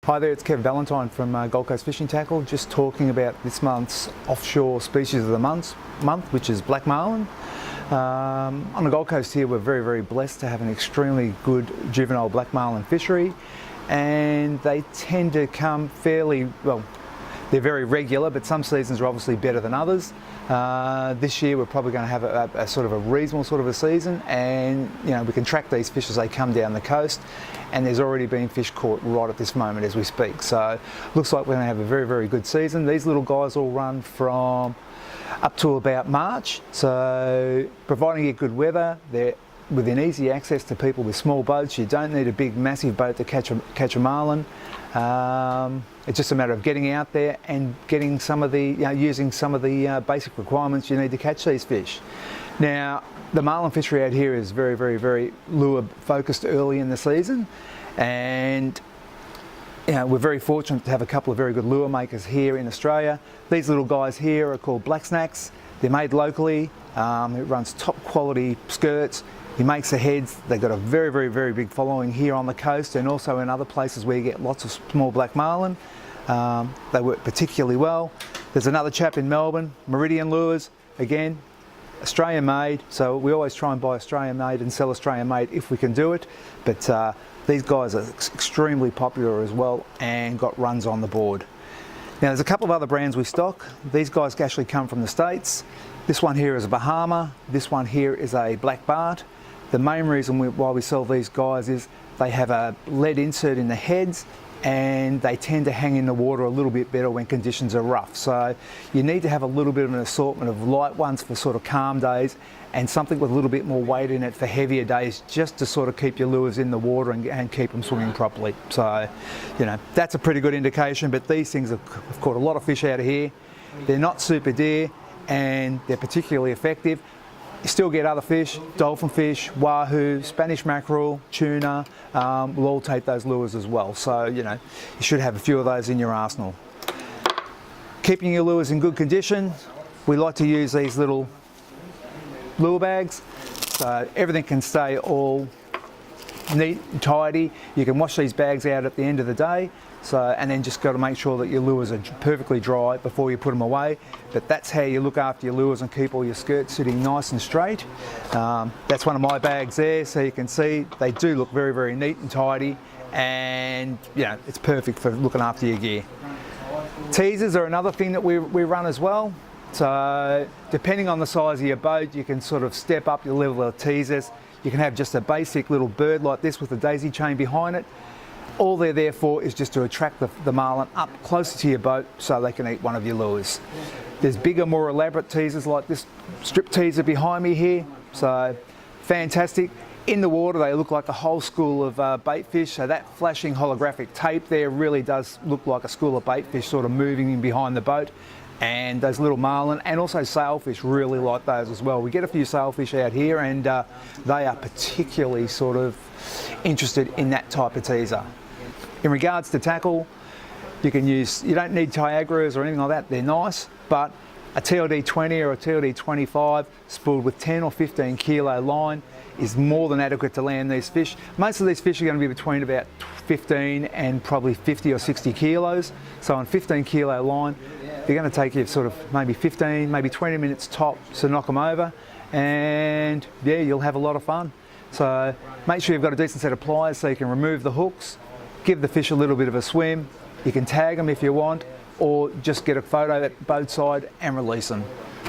Hi there, it's Kev Valentine from Gold Coast Fishing Tackle, just talking about this month's offshore species of the month, which is black marlin. On the Gold Coast here, we're very blessed to have an extremely good juvenile black marlin fishery, and they tend to come fairly, well, they're very regular, but some seasons are obviously better than others. This year we're probably going to have a sort of a reasonable sort of a season, and we can track these fish as they come down the coast, and there's already been fish caught right at this moment as we speak. So looks like we're going to have a very good season. These little guys all run from up to about March, so providing you get good weather, they're within easy access to people with small boats. You don't need a big massive boat to catch a marlin. It's just a matter of getting out there and getting some of the, using some of the basic requirements you need to catch these fish. Now, the marlin fishery out here is very lure focused early in the season, and we're very fortunate to have a couple of very good lure makers here in Australia. These little guys here are called Black Snacks. They're made locally. It runs top quality skirts. He makes the heads. They've got a very big following here on the coast, and also in other places where you get lots of small black marlin. They work particularly well. There's another chap in Melbourne, Meridian Lures, again, Australian made, so we always try and buy Australian made and sell Australian made if we can do it, but these guys are extremely popular as well and got runs on the board. Now there's a couple of other brands we stock. These guys actually come from the States. This one here is a Bahama, this one here is a Black Bart. The main reason why we sell these guys is they have a lead insert in the heads, and they tend to hang in the water a little bit better when conditions are rough. So you need to have a little bit of an assortment of light ones for sort of calm days, and something with a little bit more weight in it for heavier days, just to sort of keep your lures in the water and keep them swimming properly. So, that's a pretty good indication, but these things have caught a lot of fish out of here. They're not super dear, and they're particularly effective. You still get other fish, dolphin fish, wahoo, Spanish mackerel, tuna, will all take those lures as well. So, you should have a few of those in your arsenal. Keeping your lures in good condition, we like to use these little lure bags, so everything can stay all neat and tidy. You can wash these bags out at the end of the day, and then just got to make sure that your lures are perfectly dry before you put them away. But that's how you look after your lures and keep all your skirts sitting nice and straight. That's one of my bags there, so you can see they do look very neat and tidy, and it's perfect for looking after your gear. Teasers are another thing that we run as well. So depending on the size of your boat, you can sort of step up your level of teasers. You can have just a basic little bird like this with a daisy chain behind it. All they're there for is just to attract the marlin up closer to your boat so they can eat one of your lures. There's bigger, more elaborate teasers like this strip teaser behind me here. So fantastic. In the water they look like a whole school of bait fish, so that flashing holographic tape there really does look like a school of bait fish sort of moving in behind the boat. And those little marlin and also sailfish really like those as well. We get a few sailfish out here, and they are particularly sort of interested in that type of teaser. In regards to tackle, you don't need Tiagras or anything like that, they're nice, but a TLD 20 or a TLD 25 spooled with 10 or 15 kilo line is more than adequate to land these fish. Most of these fish are going to be between about 15 and probably 50 or 60 kilos. So on 15 kilo line, they're going to take you sort of maybe 15, maybe 20 minutes top to knock them over, and yeah, you'll have a lot of fun. So make sure you've got a decent set of pliers so you can remove the hooks, give the fish a little bit of a swim. You can tag them if you want, or just get a photo at both sides and release them.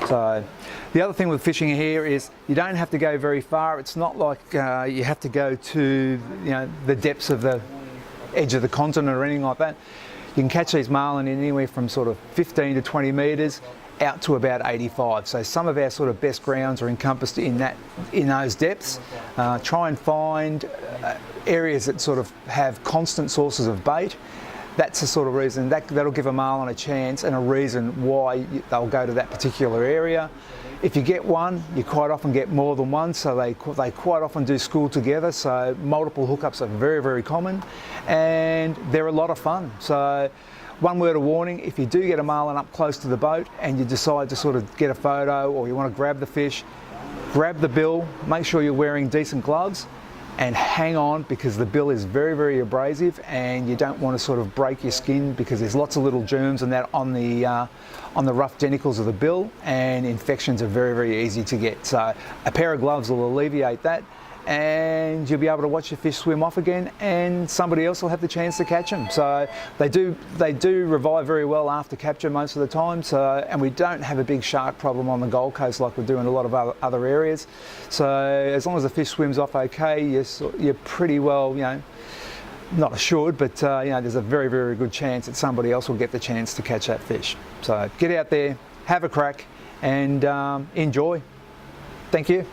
So the other thing with fishing here is you don't have to go very far. It's not like you have to go to the depths of the edge of the continent or anything like that. You can catch these marlin in anywhere from sort of 15 to 20 metres out to about 85. So some of our sort of best grounds are encompassed in those depths. Try and find areas that sort of have constant sources of bait. That's the sort of reason that'll give a marlin a chance and a reason why they'll go to that particular area. If you get one, you quite often get more than one, so they quite often do school together, so multiple hookups are very common, and they're a lot of fun. So one word of warning, if you do get a marlin up close to the boat and you decide to sort of get a photo or you want to grab the fish, grab the bill, make sure you're wearing decent gloves, and hang on, because the bill is very, very abrasive, and you don't want to sort of break your skin, because there's lots of little germs and that on the rough denticles of the bill, and infections are very, very easy to get. So a pair of gloves will alleviate that, and you'll be able to watch your fish swim off again, and somebody else will have the chance to catch them. So they do revive very well after capture most of the time. So, and we don't have a big shark problem on the Gold Coast like we do in a lot of other areas. So as long as the fish swims off okay, you're pretty well, you know, not assured, but you know, there's a very, very good chance that somebody else will get the chance to catch that fish. So get out there, have a crack, and enjoy. Thank you.